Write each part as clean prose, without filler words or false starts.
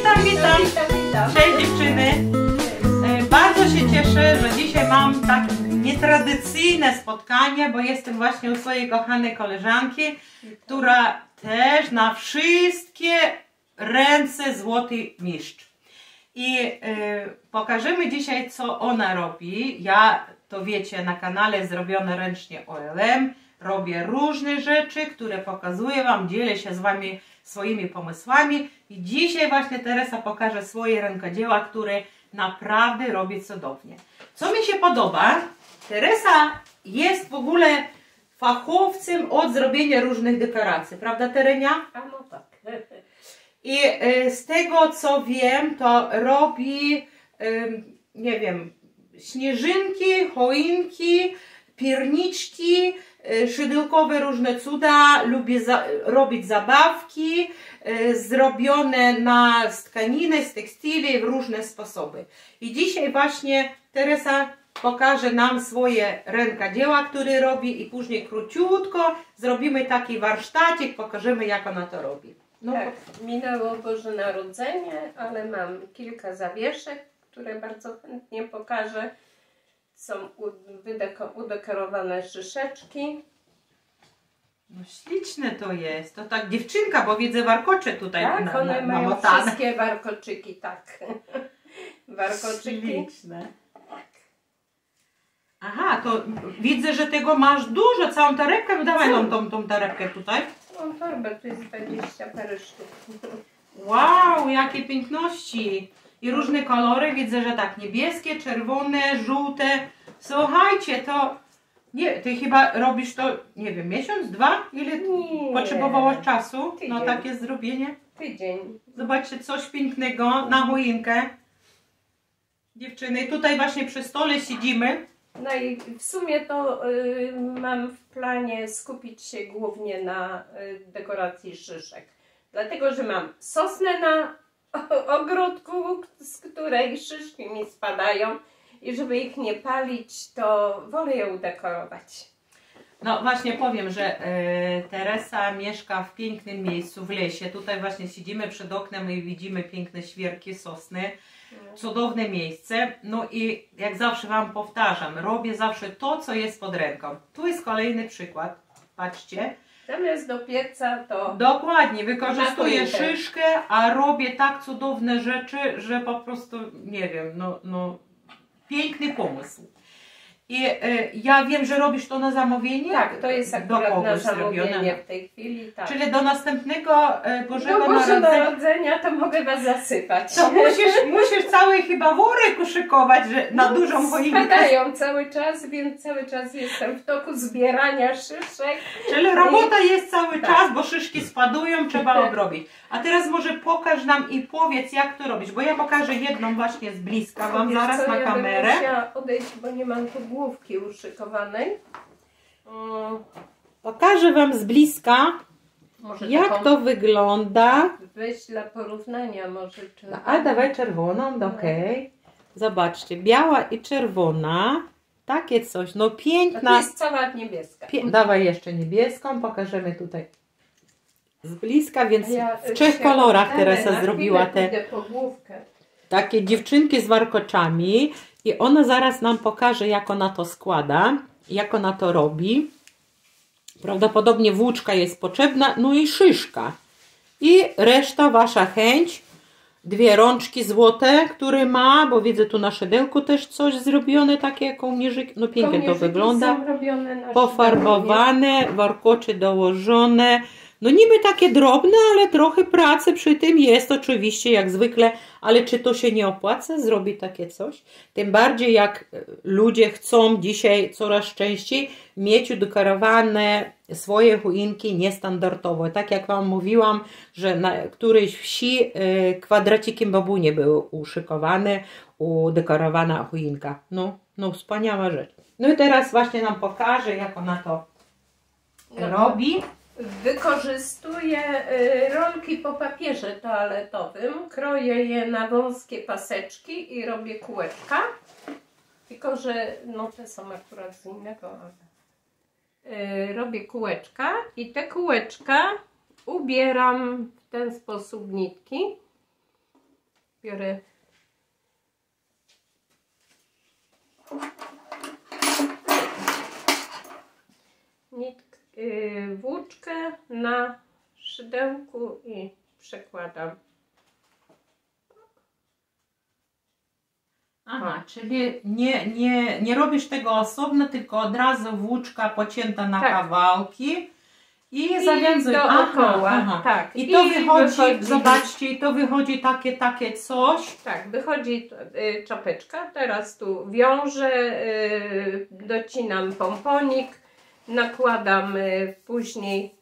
Witam. Cześć dziewczyny. Bardzo się cieszę, że dzisiaj mam takie nietradycyjne spotkanie, bo jestem właśnie u swojej kochanej koleżanki, która też na wszystkie ręce złoty mistrz. I pokażemy dzisiaj, co ona robi. Ja, to wiecie, na kanale Zrobione Ręcznie OLM robię różne rzeczy, które pokazuję Wam, dzielę się z Wami swoimi pomysłami. I dzisiaj właśnie Teresa pokaże swoje rękodzieła, które naprawdę robi cudownie. Co mi się podoba, Teresa jest w ogóle fachowcem od zrobienia różnych dekoracji, prawda Terenia? A no tak. I z tego co wiem, to robi, nie wiem, śnieżynki, choinki, pierniczki, szydełkowe różne cuda, lubi robić zabawki zrobione z tkaniny, z tekstyli w różne sposoby. I dzisiaj właśnie Teresa pokaże nam swoje rękodzieła, które robi i później króciutko zrobimy taki warsztacik, pokażemy jak ona to robi. No, Tak, minęło Boże Narodzenie, ale mam kilka zawieszek, które bardzo chętnie pokażę. Są udekorowane szyszeczki. no śliczne to jest. To tak dziewczynka, bo widzę warkocze tutaj. Tak, one mają wszystkie warkoczyki, tak. Warkoczyki. Śliczne. Aha, to widzę, że tego masz dużo, całą torebkę. No dawaj nam tą torebkę tutaj. Tą torbę, tu jest 20 parę sztuk. Wow, jakie piękności. I różne kolory, widzę, że tak, niebieskie, czerwone, żółte. Słuchajcie, to nie, ty chyba robisz to, nie wiem, miesiąc, dwa? Ile potrzebowałaś czasu tydzień. na takie zrobienie? Tydzień. Zobaczcie, coś pięknego na choinkę. Dziewczyny, tutaj właśnie przy stole siedzimy. No i w sumie to mam w planie skupić się głównie na dekoracji szyszek. Dlatego, że mam sosnę na ogródku, z której szyszki mi spadają i żeby ich nie palić, to wolę je udekorować. No właśnie powiem, że Teresa mieszka w pięknym miejscu, w lesie. Tutaj właśnie siedzimy przed oknem i widzimy piękne świerki, sosny. Cudowne miejsce. No i jak zawsze Wam powtarzam, robię zawsze to, co jest pod ręką. Tu jest kolejny przykład. Patrzcie. Zamiast do pieca to... Dokładnie, wykorzystuję szyszkę, a robię tak cudowne rzeczy, że po prostu, nie wiem, no piękny pomysł. I ja wiem, że robisz to na zamówienie? Tak, to jest akurat na zamówienie w tej chwili. Tak. Czyli do następnego Bożego Narodzenia to mogę Was zasypać. To musisz cały chyba worek uszykować, że na dużą choinkę. Spadają cały czas, więc cały czas jestem w toku zbierania szyszek. Czyli robota jest cały czas, bo szyszki spadują, trzeba obrobić. A teraz może pokaż nam i powiedz, jak to robisz, bo ja pokażę jedną właśnie z bliska Wam zaraz na kamerę. Ja musiała odejść, bo nie mam tu główki uszykowanej. Pokażę Wam z bliska, może jak to wygląda. Weź dla porównania może. Czy... A dawaj czerwoną, okej. Zobaczcie, biała i czerwona. Takie coś, no piękna. To jest cała niebieska. Dawaj jeszcze niebieską, pokażemy tutaj z bliska, więc w 3 kolorach Teresa zrobiła te takie dziewczynki z warkoczami i ona zaraz nam pokaże, jak ona to składa, jak ona to robi. Prawdopodobnie włóczka jest potrzebna, no i szyszka. I reszta Wasza chęć. 2 rączki złote, które ma, bo widzę tu na szydełku też coś zrobione, takie kołnierzyki. No pięknie to wygląda. Pofarbowane, warkocze dołożone. No niby takie drobne, ale trochę pracy przy tym jest oczywiście, jak zwykle. Ale czy to się nie opłaca zrobić takie coś? Tym bardziej jak ludzie chcą dzisiaj coraz częściej mieć udekorowane swoje choinki niestandardowo. Tak jak Wam mówiłam, że na którejś wsi kwadracikiem babunie były uszykowane, udekorowana choinka. No wspaniała rzecz. No i teraz właśnie nam pokaże, jak ona to robi. Wykorzystuję rolki po papierze toaletowym, kroję je na wąskie paseczki i robię kółeczka. Tylko że no te są akurat z innego, ale robię kółeczka i te kółeczka ubieram w ten sposób nitki Biorę włóczkę na szydełku i przekładam. Aha, czyli nie robisz tego osobno, tylko od razu włóczka pocięta na kawałki i zawiązuj dookoła. Tak. I to wychodzi, zobaczcie, i to wychodzi takie coś. Tak, wychodzi czapeczka. Teraz tu wiążę, docinam pomponik, nakładam później.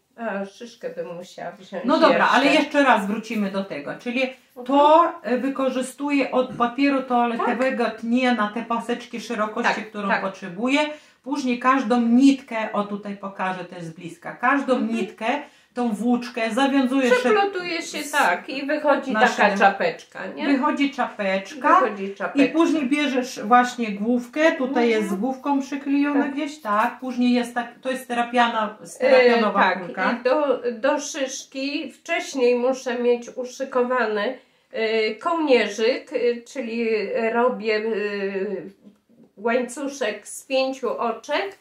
Szyszkę bym musiała wziąć. No dobra, ale jeszcze raz wrócimy do tego. Czyli to wykorzystuję od papieru toaletowego, tnie na te paseczki szerokości, którą potrzebuję. Później każdą nitkę, o tutaj pokażę też z bliska, każdą nitkę, tą włóczkę zawiązujesz. Przeplotuje się i wychodzi taka czapeczka, nie? Wychodzi czapeczka. I później bierzesz właśnie główkę, tutaj jest z główką przyklejona gdzieś, później jest to jest terapianowa kulka. I do szyszki wcześniej muszę mieć uszykowany kołnierzyk, czyli robię łańcuszek z 5 oczek,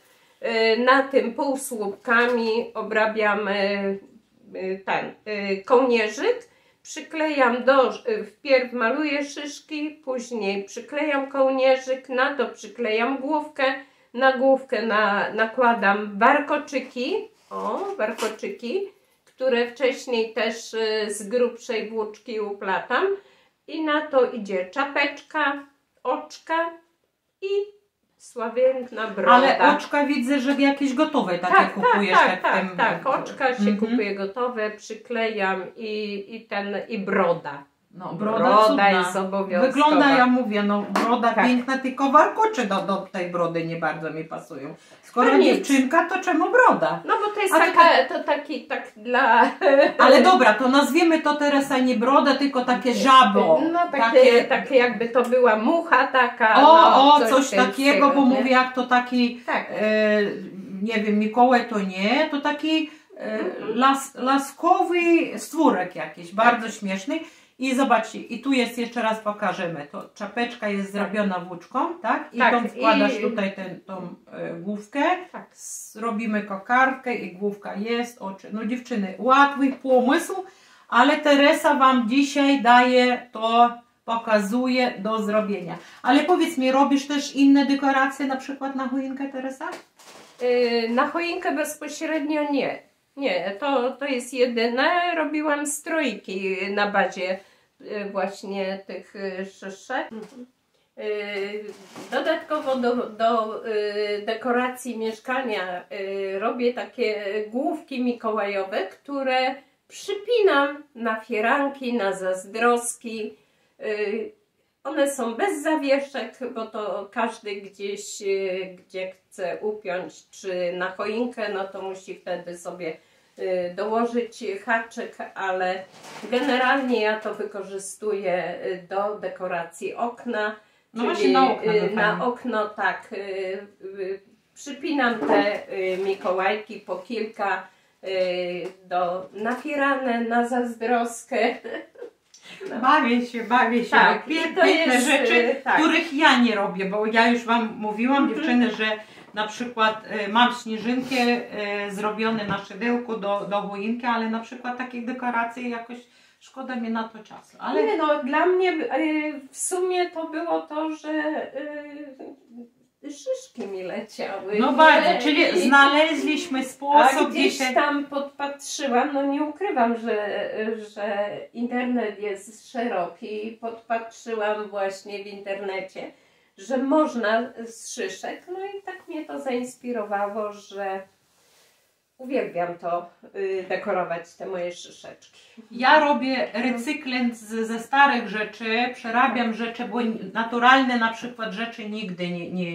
na tym półsłupkami obrabiam ten kołnierzyk, przyklejam wpierw maluję szyszki, później przyklejam kołnierzyk, na to przyklejam główkę, na główkę nakładam warkoczyki, warkoczyki, które wcześniej też z grubszej włóczki uplatam i na to idzie czapeczka, oczka i sławienna broda. Ale oczka widzę, że jakieś gotowe takie kupujesz. Oczka się kupuje gotowe, przyklejam i broda. No, broda jest obowiązkowa. Wygląda, ja mówię, broda piękna, tylko warkocze do tej brody nie bardzo mi pasują. Skoro dziewczynka, to czemu broda? No bo to jest tak dla... Ale dobra, to nazwiemy to teraz nie broda, tylko takie żabo. No takie jakby to była mucha taka. Coś takiego, bo mówię, jak to taki, nie wiem, Mikołaj to nie, to taki laskowy stwórek jakiś, bardzo śmieszny. I zobaczcie, i tu jest, jeszcze raz pokażemy, to czapeczka jest zrobiona włóczką, I tą wkładasz tutaj tą główkę, robimy kokardkę i główka jest, oczy. No dziewczyny, łatwy pomysł, ale Teresa Wam dzisiaj daje pokazuje do zrobienia. Ale powiedz mi, robisz też inne dekoracje, na przykład na choinkę, Teresa? Na choinkę bezpośrednio nie. Nie, to jest jedyne. Robiłam strojki na bazie właśnie tych szyszek. Dodatkowo do dekoracji mieszkania robię takie główki mikołajowe, które przypinam na firanki, na zazdroski. One są bez zawieszek, bo to każdy gdzieś, gdzie chce upiąć, czy na choinkę, no to musi wtedy sobie dołożyć haczyk, ale generalnie ja to wykorzystuję do dekoracji okna. No właśnie na okno. Na okno przypinam te mikołajki po kilka nafirane na zazdroskę. No. Bawię się. Piękne rzeczy, których ja nie robię, bo ja już Wam mówiłam, dziewczyny, że na przykład mam śnieżynkę zrobione na szydełku do choinki, ale na przykład takich dekoracji jakoś szkoda mi na to czasu. Ale... Nie, no dla mnie w sumie to było to, że szyszki mi leciały. No bardzo, czyli znaleźliśmy sposób. A gdzieś tam podpatrzyłam, no nie ukrywam, że internet jest szeroki. Podpatrzyłam właśnie w internecie, że można z szyszek, no i tak mnie to zainspirowało, że uwielbiam to dekorować, te moje szyszeczki. Ja robię recykling ze starych rzeczy, przerabiam rzeczy, bo naturalne na przykład rzeczy nigdy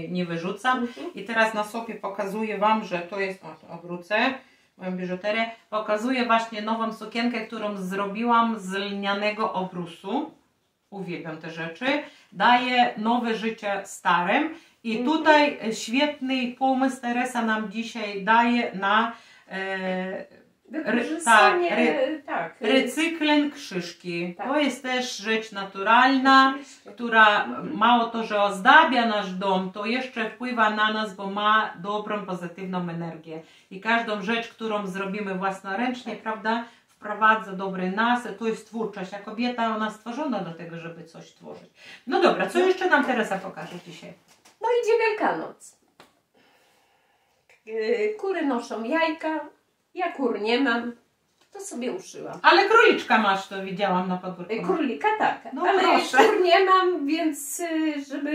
nie wyrzucam. I teraz na sobie pokazuję Wam, że to jest, obrócę moją biżuterię, pokazuję właśnie nową sukienkę, którą zrobiłam z lnianego obrusu. Uwielbiam te rzeczy. Daję nowe życie starym. I tutaj świetny pomysł Teresa nam dzisiaj daje na Wykorzystanie, recyklen krzyżki. Tak. To jest też rzecz naturalna, Oczywiście. która mało to, że ozdabia nasz dom, to jeszcze wpływa na nas, bo ma dobrą, pozytywną energię. I każdą rzecz, którą zrobimy własnoręcznie, prawda, wprowadza dobry nas, to jest twórczość, a kobieta, ona stworzona do tego, żeby coś tworzyć. No dobra, co jeszcze nam Teresa pokaże dzisiaj? No idzie Wielkanoc. Kury noszą jajka, ja kur nie mam, to sobie uszyłam. Ale króliczka masz, to widziałam na podwórku. Królika tak, No ale proszę. kur nie mam, więc żeby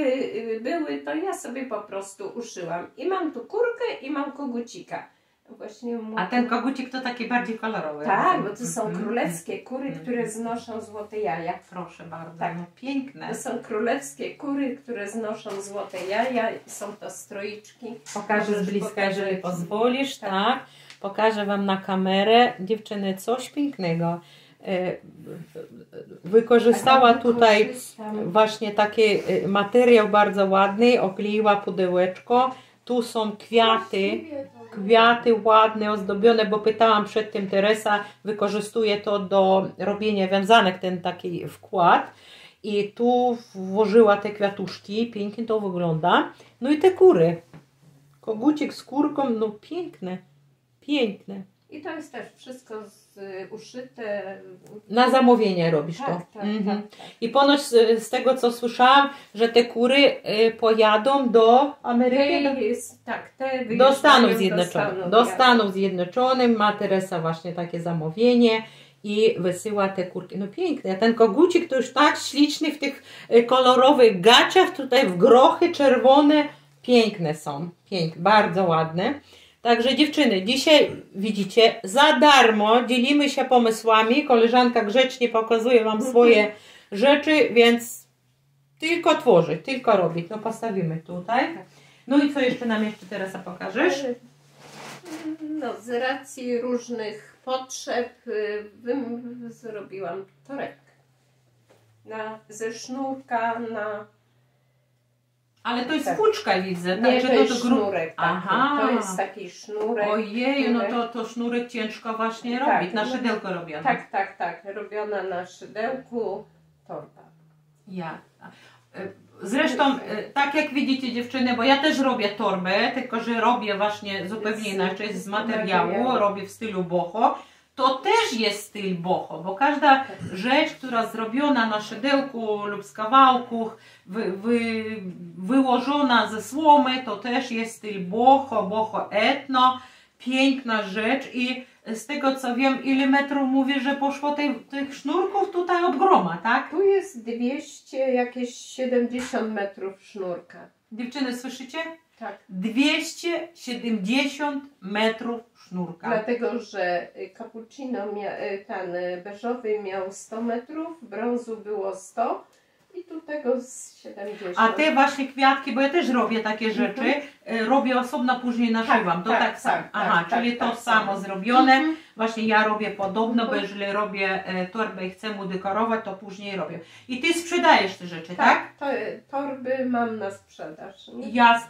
były, to ja sobie po prostu uszyłam. I mam tu kurkę i mam kogucika. Właśnie A ten kogucik to taki bardziej kolorowy. Tak, bo to są królewskie kury, które znoszą złote jaja. Proszę bardzo, Tak. no piękne. To są królewskie kury, które znoszą złote jaja. Są to stroiczki. Pokażę z bliska, pokażę jeżeli ci. pozwolisz, tak. Pokażę Wam na kamerę. Dziewczyny, coś pięknego. Wykorzystała tutaj właśnie taki materiał bardzo ładny, okleiła pudełeczko. Tu są kwiaty ładne, ozdobione, bo pytałam przed tym Teresa, wykorzystuje to do robienia wiązanek, ten taki wkład. I tu włożyła te kwiatuszki, pięknie to wygląda. No i te kury. Kogucik z kurką, no piękne, piękne. I to jest też wszystko uszyte. Na zamówienie robisz to. Tak, tak. I ponoć z tego, co słyszałam, że te kury pojadą do Ameryki, do Stanów Zjednoczonych. Do Stanów Zjednoczonych ma Teresa właśnie takie zamówienie i wysyła te kurki. No piękne. A ten kogucik to już tak śliczny w tych kolorowych gaciach, tutaj w grochy czerwone. Piękne są. Piękne, bardzo ładne. Także dziewczyny, dzisiaj widzicie, za darmo dzielimy się pomysłami. Koleżanka grzecznie pokazuje Wam swoje rzeczy, więc tylko tworzyć, tylko robić. No postawimy tutaj. No i co jeszcze nam jeszcze Teresa pokażesz? No z racji różnych potrzeb zrobiłam torebkę. Ze sznurka na... Ale to jest włóczka, widzę. Nie, tak, to jest sznurek. Aha. To jest taki sznurek. Ojej, no to sznurek ciężko właśnie robić. Na szydełko robione. Tak. Robiona na szydełku torba. Ja. Zresztą, tak jak widzicie dziewczyny, bo ja też robię torbę, tylko że robię właśnie zupełnie inaczej z materiału, robię w stylu boho. To też jest styl boho, bo każda rzecz, która zrobiona na szydełku lub z kawałków, wyłożona ze słomy, to też jest styl boho etno. Piękna rzecz i z tego co wiem, ile metrów mówię, że poszło tych sznurków tutaj od groma, tak? Tu jest 200, jakieś 70 metrów sznurka. Dziewczyny, słyszycie? Tak. 270 metrów sznurka. Dlatego, że cappuccino, ten beżowy miał 100 metrów, brązu było 100 i tu tego z 70. A te właśnie kwiatki, bo ja też robię takie rzeczy, robię osobno, później naszywam. To tak samo. Aha, czyli to samo zrobione. Właśnie ja robię podobno, bo jeżeli robię torbę i chcę mu dekorować, to później robię. I ty sprzedajesz te rzeczy, tak? Torby mam na sprzedaż.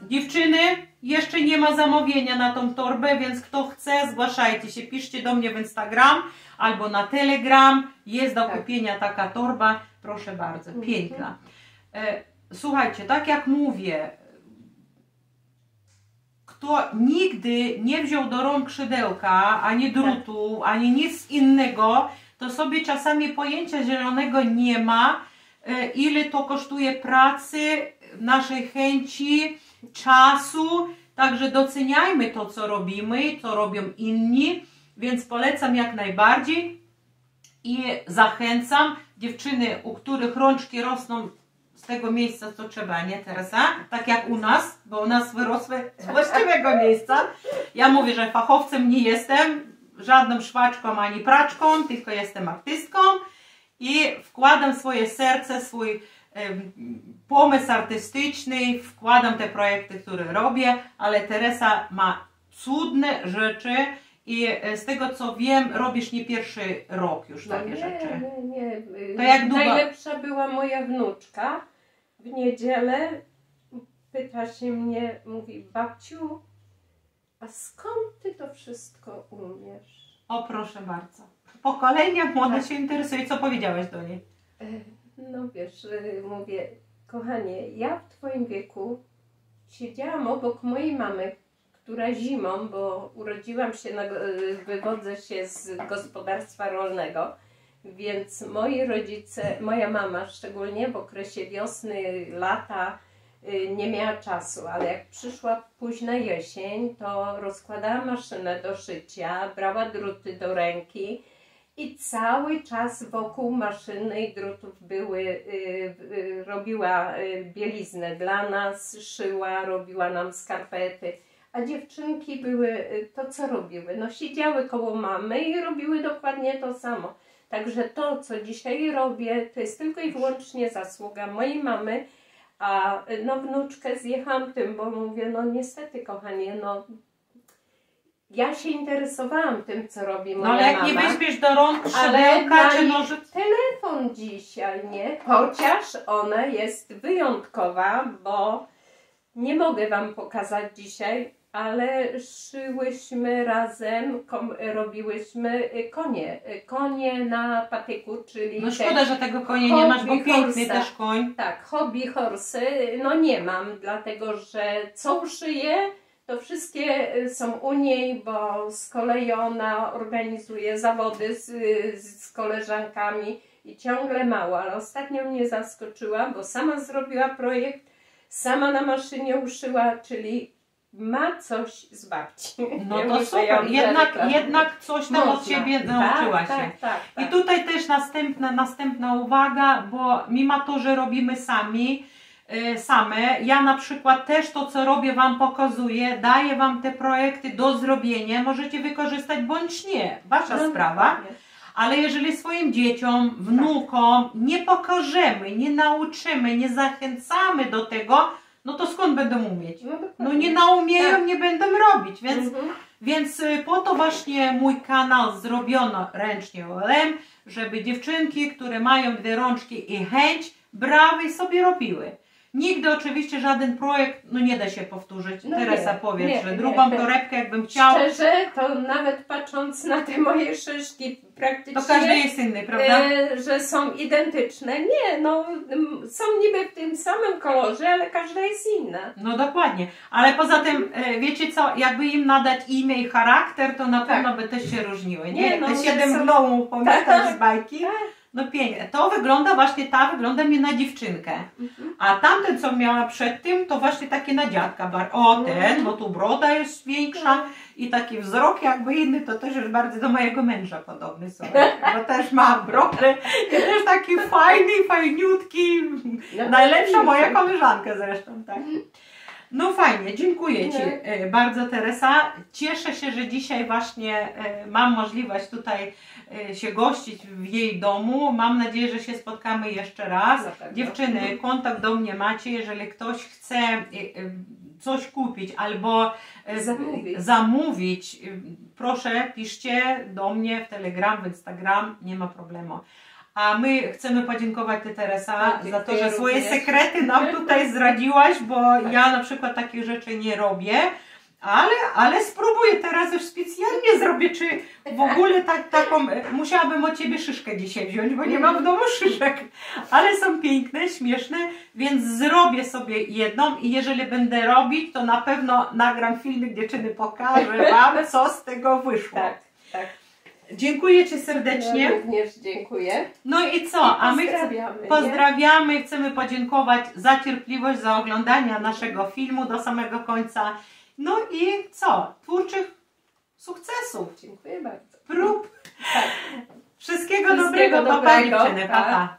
Dziewczyny, jeszcze nie ma zamówienia na tą torbę, więc kto chce, zgłaszajcie się, piszcie do mnie w Instagram albo na Telegram. Jest do kupienia taka torba. Proszę bardzo, piękna. Słuchajcie, tak jak mówię, kto nigdy nie wziął do rąk szydełka, ani drutu, ani nic innego, to sobie czasami pojęcia zielonego nie ma, ile to kosztuje pracy, naszej chęci, czasu. Także doceniajmy to, co robimy, co robią inni, więc polecam jak najbardziej i zachęcam dziewczyny, u których rączki rosną z tego miejsca, co trzeba, nie Teresa? Tak jak u nas, bo u nas wyrosły z właściwego miejsca. Ja mówię, że fachowcem nie jestem, żadną szwaczką ani praczką, tylko jestem artystką i wkładam swoje serce, swój pomysł artystyczny, wkładam te projekty, które robię, ale Teresa ma cudne rzeczy i z tego co wiem, robisz nie pierwszy rok już takie rzeczy. Nie. To jak długo? Najlepsza była moja wnuczka. W niedzielę pyta się mnie, mówi: babciu, a skąd ty to wszystko umiesz? O, proszę bardzo. Pokolenia młode się interesuje. Co powiedziałaś do niej? No wiesz, mówię, kochanie, ja w twoim wieku siedziałam obok mojej mamy, która zimą, bo urodziłam się, wywodzę się z gospodarstwa rolnego, więc moi rodzice, moja mama szczególnie w okresie wiosny, lata nie miała czasu, ale jak przyszła późna jesień, to rozkładała maszynę do szycia, brała druty do ręki i cały czas wokół maszyny i drutów robiła bieliznę dla nas, szyła, robiła nam skarpety. A dziewczynki były, to co robiły? No siedziały koło mamy i robiły dokładnie to samo. Także to, co dzisiaj robię, to jest tylko i wyłącznie zasługa mojej mamy, a no wnuczkę zjechałam tym, bo mówię, no niestety kochanie, no ja się interesowałam tym, co robi moja mama. No ale jak nie weźmiesz do rąk szydełka czy nożyc... Telefon dzisiaj, nie? Chociaż ona jest wyjątkowa, bo nie mogę wam pokazać dzisiaj, ale szyłyśmy razem, robiłyśmy konie na patyku, czyli... No szkoda, że tego konia nie masz, bo piękny też koń. Tak, hobby horsy, no nie mam, dlatego że co uszyję, to wszystkie są u niej, bo z kolei ona organizuje zawody z koleżankami i ciągle mało, ale ostatnio mnie zaskoczyła, bo sama zrobiła projekt, sama na maszynie uszyła, czyli ma coś z babci. No to super, jednak coś tam od Ciebie nauczyła się. Tak. I tutaj też następna uwaga, bo mimo to, że robimy same, ja na przykład też to, co robię, Wam pokazuję, daję Wam te projekty do zrobienia, możecie wykorzystać bądź nie, Wasza sprawa. Ale jeżeli swoim dzieciom, wnukom nie pokażemy, nie nauczymy, nie zachęcamy do tego, no to skąd będą umieć? No nie naumieją, nie będą robić, więc po to właśnie mój kanał zrobiono ręcznie OLM, żeby dziewczynki, które mają dwie rączki i chęć, brały i sobie robiły. Nigdy oczywiście żaden projekt, no nie da się powtórzyć. No Teresa, powiedz, że drugą torebkę jakbym chciał. Szczerze, to nawet patrząc na te moje szyszki praktycznie... To każdy jest inny, prawda? Że są identyczne. Nie, no są niby w tym samym kolorze, ale każda jest inna. No dokładnie. Ale poza tym, wiecie co, jakby im nadać imię i charakter, to na pewno by też się różniły. Nie, no, te 7 gnołów, pamiętasz z bajki? No pięknie. To wygląda właśnie, wygląda mi na dziewczynkę. A tamten, co miała przed tym, to właśnie takie na dziadka. O, ten, bo tu broda jest większa i taki wzrok jakby inny, to też jest bardzo do mojego męża podobny, bo też ma brodę i też taki fajny, fajniutki. Najlepsza moja koleżanka zresztą, tak. No fajnie, dziękuję Ci bardzo, Teresa. Cieszę się, że dzisiaj właśnie mam możliwość tutaj się gościć w jej domu. Mam nadzieję, że się spotkamy jeszcze raz. Dziewczyny, kontakt do mnie macie, jeżeli ktoś chce coś kupić albo zamówić, proszę piszcie do mnie w Telegram, w Instagram, nie ma problemu. A my chcemy podziękować Ty, Teresa, za to, że swoje sekrety nam tutaj zdradziłaś, bo ja na przykład takich rzeczy nie robię, ale spróbuję teraz, już specjalnie zrobię, czy w ogóle taką, musiałabym od Ciebie szyszkę dzisiaj wziąć, bo nie mam w domu szyszek, ale są piękne, śmieszne, więc zrobię sobie jedną i jeżeli będę robić, to na pewno nagram filmik, dziewczyny, pokażę Wam, co z tego wyszło. Tak. Dziękuję Ci serdecznie. Ja również dziękuję. No i co? A my pozdrawiamy i chcemy podziękować za cierpliwość, za oglądanie naszego filmu do samego końca. No i co? Twórczych sukcesów. Dziękuję bardzo. Prób. Wszystkiego dobrego. Pa, dziewczyny. Pa.